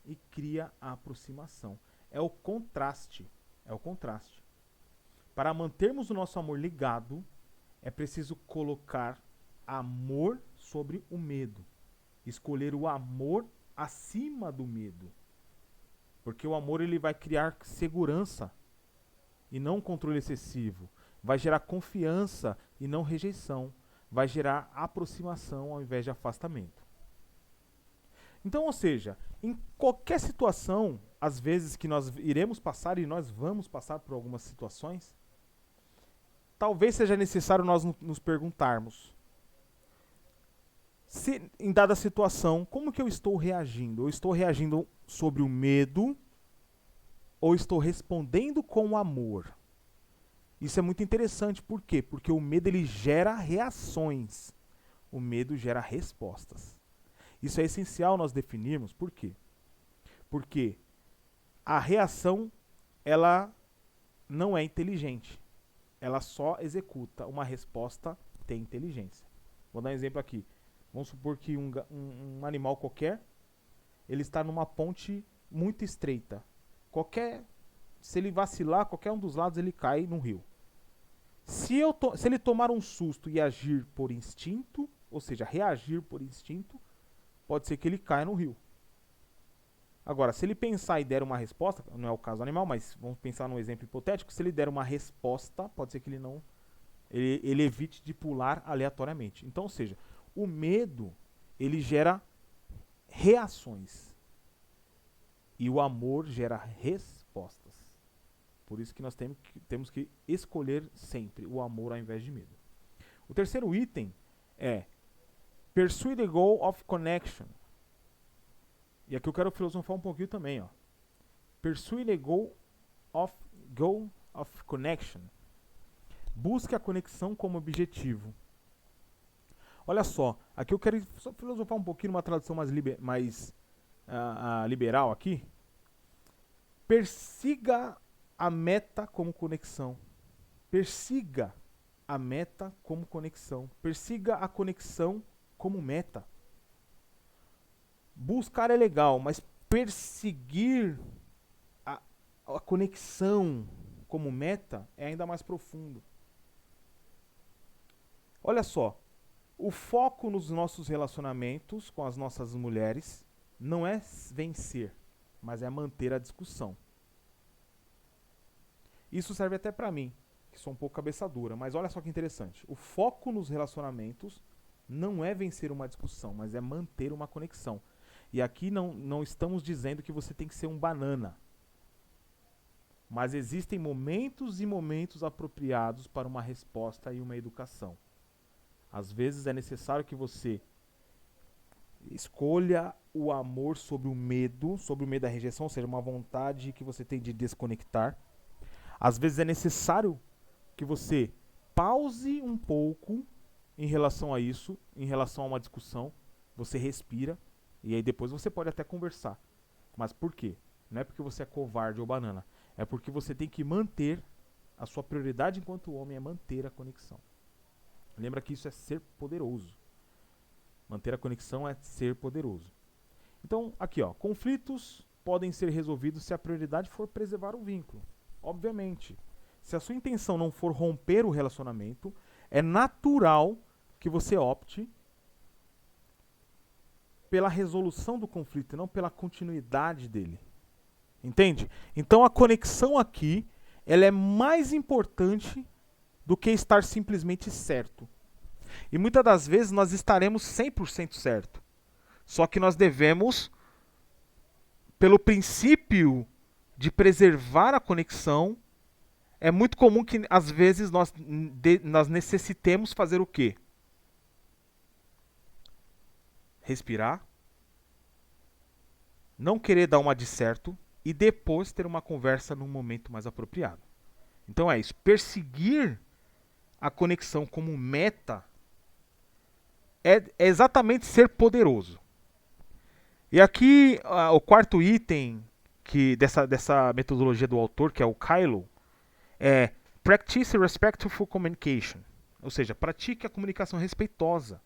Speaker 1: e cria a aproximação. É o contraste. É o contraste. Para mantermos o nosso amor ligado, é preciso colocar amor sobre o medo. Escolher o amor acima do medo. Porque o amor ele vai criar segurança e não controle excessivo. Vai gerar confiança e não rejeição. Vai gerar aproximação ao invés de afastamento. Então, ou seja, em qualquer situação, às vezes que nós iremos passar e nós vamos passar por algumas situações, talvez seja necessário nós nos perguntarmos, se em dada situação, como que eu estou reagindo? Eu estou reagindo sobre o medo ou estou respondendo com amor? Isso é muito interessante, por quê? Porque o medo ele gera reações, o medo gera respostas. Isso é essencial nós definirmos, por quê? Porque a reação, ela não é inteligente. Ela só executa. Uma resposta tem inteligência. Vou dar um exemplo aqui. Vamos supor que um animal qualquer, ele está numa ponte muito estreita. Se ele vacilar, qualquer um dos lados, ele cai num rio. Se ele tomar um susto e agir por instinto, ou seja, reagir por instinto, pode ser que ele caia no rio. Agora, se ele pensar e der uma resposta, não é o caso do animal, mas vamos pensar num exemplo hipotético, se ele der uma resposta, pode ser que ele evite de pular aleatoriamente. Então, ou seja, o medo, ele gera reações. E o amor gera respostas. Por isso que nós temos que escolher sempre o amor ao invés de medo. O terceiro item é pursue the goal of connection. E aqui eu quero filosofar um pouquinho também, ó. Pursue the goal of connection. Busque a conexão como objetivo. Olha só, aqui eu quero só filosofar um pouquinho numa tradução mais liberal aqui. Persiga a meta como conexão. Persiga a meta como conexão. Persiga a conexão como meta. Buscar é legal, mas perseguir a conexão como meta é ainda mais profundo. Olha só, o foco nos nossos relacionamentos com as nossas mulheres não é vencer, mas é manter a discussão. Isso serve até para mim, que sou um pouco cabeça dura, mas olha só que interessante. O foco nos relacionamentos não é vencer uma discussão, mas é manter uma conexão. E aqui não estamos dizendo que você tem que ser um banana. Mas existem momentos e momentos apropriados para uma resposta e uma educação. Às vezes é necessário que você escolha o amor sobre o medo da rejeição, ou seja, uma vontade que você tem de desconectar. Às vezes é necessário que você pause um pouco em relação a isso, em relação a uma discussão. Você respira e aí depois você pode até conversar. Mas por quê? Não é porque você é covarde ou banana. É porque você tem que manter, a sua prioridade enquanto homem é manter a conexão. Lembra que isso é ser poderoso. Manter a conexão é ser poderoso. Então, aqui ó, conflitos podem ser resolvidos se a prioridade for preservar o vínculo. Obviamente. Se a sua intenção não for romper o relacionamento, é natural que você opte pela resolução do conflito e não pela continuidade dele. Entende? Então a conexão aqui, ela é mais importante do que estar simplesmente certo. E muitas das vezes nós estaremos 100% certo. Só que nós devemos, pelo princípio de preservar a conexão, é muito comum que às vezes nós necessitemos fazer o quê? Respirar, não querer dar uma de certo e depois ter uma conversa num momento mais apropriado. Então é isso, perseguir a conexão como meta é exatamente ser poderoso. E aqui o quarto item dessa metodologia do autor, que é o Kylo, é Practice Respectful Communication. Ou seja, pratique a comunicação respeitosa.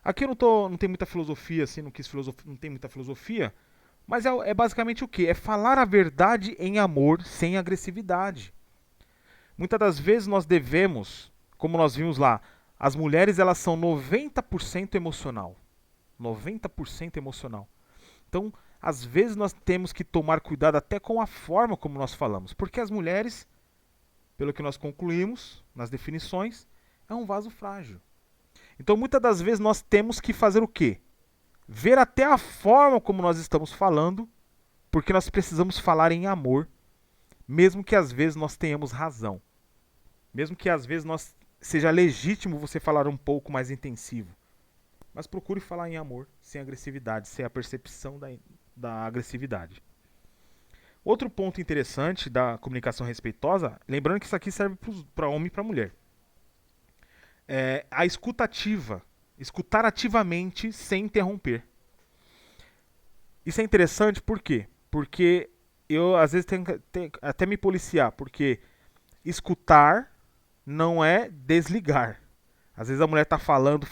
Speaker 1: Aqui eu não tem muita filosofia, assim, não tem muita filosofia, mas é basicamente o quê? É falar a verdade em amor, sem agressividade. Muitas das vezes nós devemos, como nós vimos lá, as mulheres elas são 90% emocional. 90% emocional. Então, às vezes nós temos que tomar cuidado até com a forma como nós falamos. Porque as mulheres, pelo que nós concluímos nas definições, é um vaso frágil. Então, muitas das vezes nós temos que fazer o quê? Ver até a forma como nós estamos falando, porque nós precisamos falar em amor, mesmo que às vezes nós tenhamos razão. Mesmo que às vezes seja legítimo você falar um pouco mais intensivo. Mas procure falar em amor, sem agressividade, sem a percepção da agressividade. Outro ponto interessante da comunicação respeitosa, lembrando que isso aqui serve para homem e para mulher, é a escuta ativa. Escutar ativamente sem interromper. Isso é interessante por quê? Porque eu às vezes tenho que até me policiar, porque escutar não é desligar. Às vezes a mulher está falando,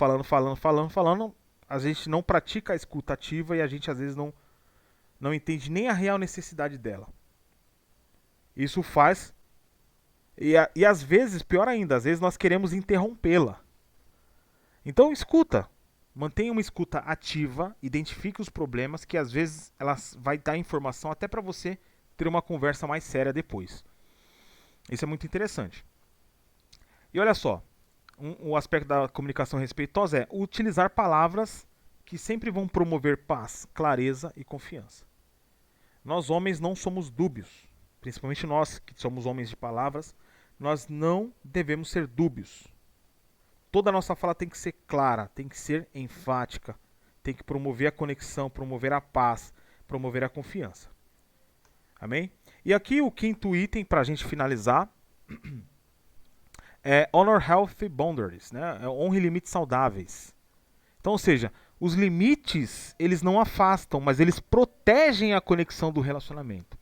Speaker 1: a gente não pratica a escuta ativa e a gente às vezes não entende nem a real necessidade dela. Isso faz... E às vezes, pior ainda, às vezes nós queremos interrompê-la. Então escuta. Mantenha uma escuta ativa, identifique os problemas, que às vezes ela vai dar informação até para você ter uma conversa mais séria depois. Isso é muito interessante. E olha só, um aspecto da comunicação respeitosa é utilizar palavras que sempre vão promover paz, clareza e confiança. Nós homens não somos dúbios, principalmente nós que somos homens de palavras, nós não devemos ser dúbios. Toda a nossa fala tem que ser clara, tem que ser enfática, tem que promover a conexão, promover a paz, promover a confiança. Amém? E aqui o quinto item para a gente finalizar é Honor Healthy Boundaries, né? Honre limites saudáveis. Então, ou seja, os limites eles não afastam, mas eles protegem a conexão do relacionamento.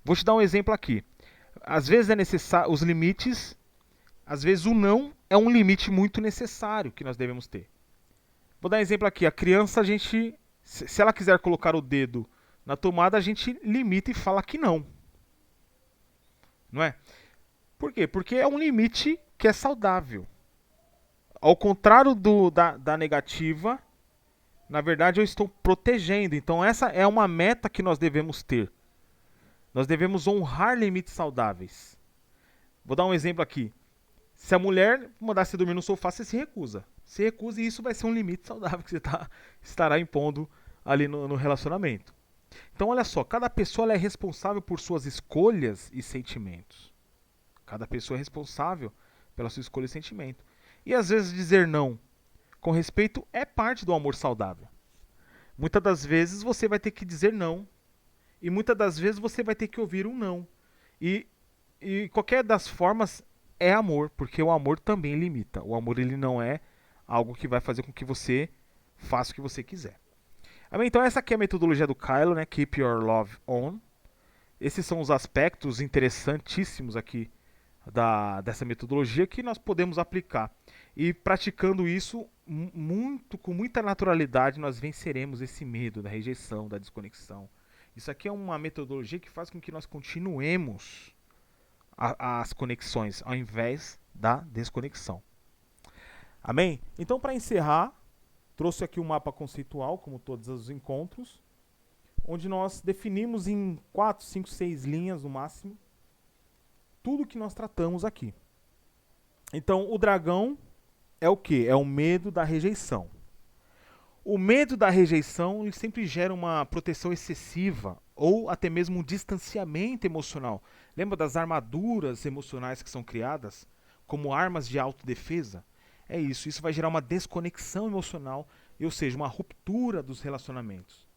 Speaker 1: Vou te dar um exemplo aqui. Às vezes é necessário, os limites, às vezes o não é um limite muito necessário que nós devemos ter. Vou dar um exemplo aqui. A criança, a gente, se ela quiser colocar o dedo na tomada, a gente limita e fala que não. Não é? Por quê? Porque é um limite que é saudável. Ao contrário da negativa, na verdade eu estou protegendo. Então essa é uma meta que nós devemos ter. Nós devemos honrar limites saudáveis. Vou dar um exemplo aqui. Se a mulher mandar você dormir no sofá, você se recusa. Se recusa e isso vai ser um limite saudável que você estará impondo ali no relacionamento. Então, olha só, cada pessoa ela é responsável por suas escolhas e sentimentos. Cada pessoa é responsável pela sua escolha e sentimento. E às vezes dizer não com respeito é parte do amor saudável. Muitas das vezes você vai ter que dizer não. E muitas das vezes você vai ter que ouvir um não. E, e qualquer das formas é amor, porque o amor também limita. O amor ele não é algo que vai fazer com que você faça o que você quiser. Amém? Então essa aqui é a metodologia do Kylo, né? Keep Your Love On. Esses são os aspectos interessantíssimos aqui dessa metodologia que nós podemos aplicar. E praticando isso com muita naturalidade, nós venceremos esse medo da rejeição, da desconexão. Isso aqui é uma metodologia que faz com que nós continuemos as conexões ao invés da desconexão. Amém? Então, para encerrar, trouxe aqui um mapa conceitual, como todos os encontros, onde nós definimos em 4, 5, 6 linhas no máximo tudo que nós tratamos aqui. Então, o dragão é o quê? É o medo da rejeição. O medo da rejeição ele sempre gera uma proteção excessiva ou até mesmo um distanciamento emocional. Lembra das armaduras emocionais que são criadas como armas de autodefesa? É isso. Isso vai gerar uma desconexão emocional, ou seja, uma ruptura dos relacionamentos.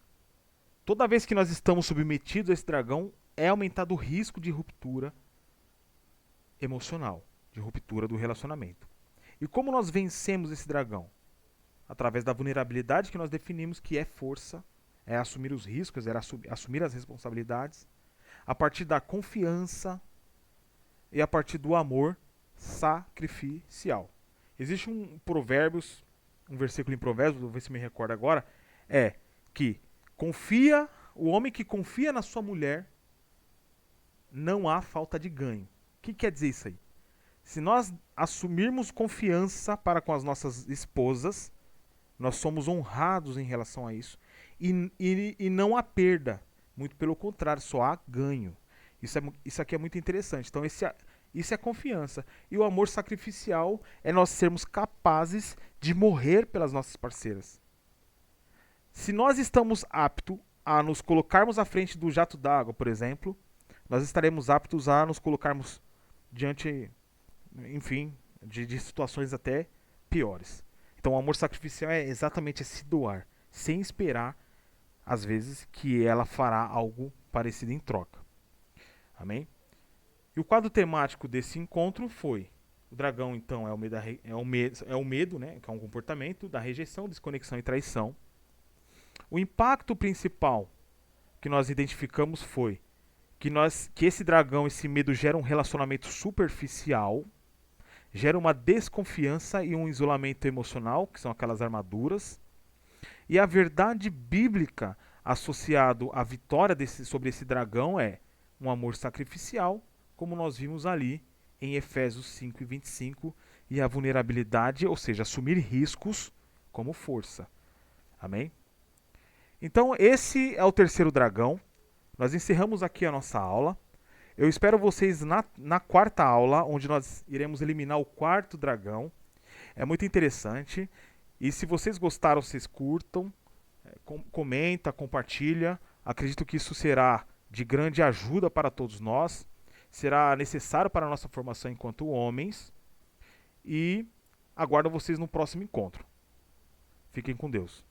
Speaker 1: Toda vez que nós estamos submetidos a esse dragão, é aumentado o risco de ruptura emocional, de ruptura do relacionamento. E como nós vencemos esse dragão? Através da vulnerabilidade que nós definimos que é força, é assumir os riscos, é assumir as responsabilidades, a partir da confiança e a partir do amor sacrificial. Existe um versículo em Provérbios, vou ver se me recordo agora, é que o homem que confia na sua mulher, não há falta de ganho. O que quer dizer isso aí? Se nós assumirmos confiança para com as nossas esposas, nós somos honrados em relação a isso. E não há perda. Muito pelo contrário, só há ganho. Isso aqui é muito interessante. Então, isso é confiança. E o amor sacrificial é nós sermos capazes de morrer pelas nossas parceiras. Se nós estamos aptos a nos colocarmos à frente do jato d'água, por exemplo, nós estaremos aptos a nos colocarmos diante, enfim, de situações até piores. Então o amor sacrificial é exatamente se doar, sem esperar, às vezes, que ela fará algo parecido em troca. Amém? E o quadro temático desse encontro foi: o dragão, então, é o medo, né, que é um comportamento da rejeição, desconexão e traição. O impacto principal que nós identificamos foi que esse dragão, esse medo, gera um relacionamento superficial, gera uma desconfiança e um isolamento emocional, que são aquelas armaduras. E a verdade bíblica associado à vitória sobre esse dragão é um amor sacrificial, como nós vimos ali em Efésios 5:25, e a vulnerabilidade, ou seja, assumir riscos como força. Amém? Então esse é o terceiro dragão. Nós encerramos aqui a nossa aula. Eu espero vocês na quarta aula, onde nós iremos eliminar o quarto dragão. É muito interessante. E se vocês gostaram, vocês curtam, comenta, compartilha. Acredito que isso será de grande ajuda para todos nós. Será necessário para a nossa formação enquanto homens. E aguardo vocês no próximo encontro. Fiquem com Deus.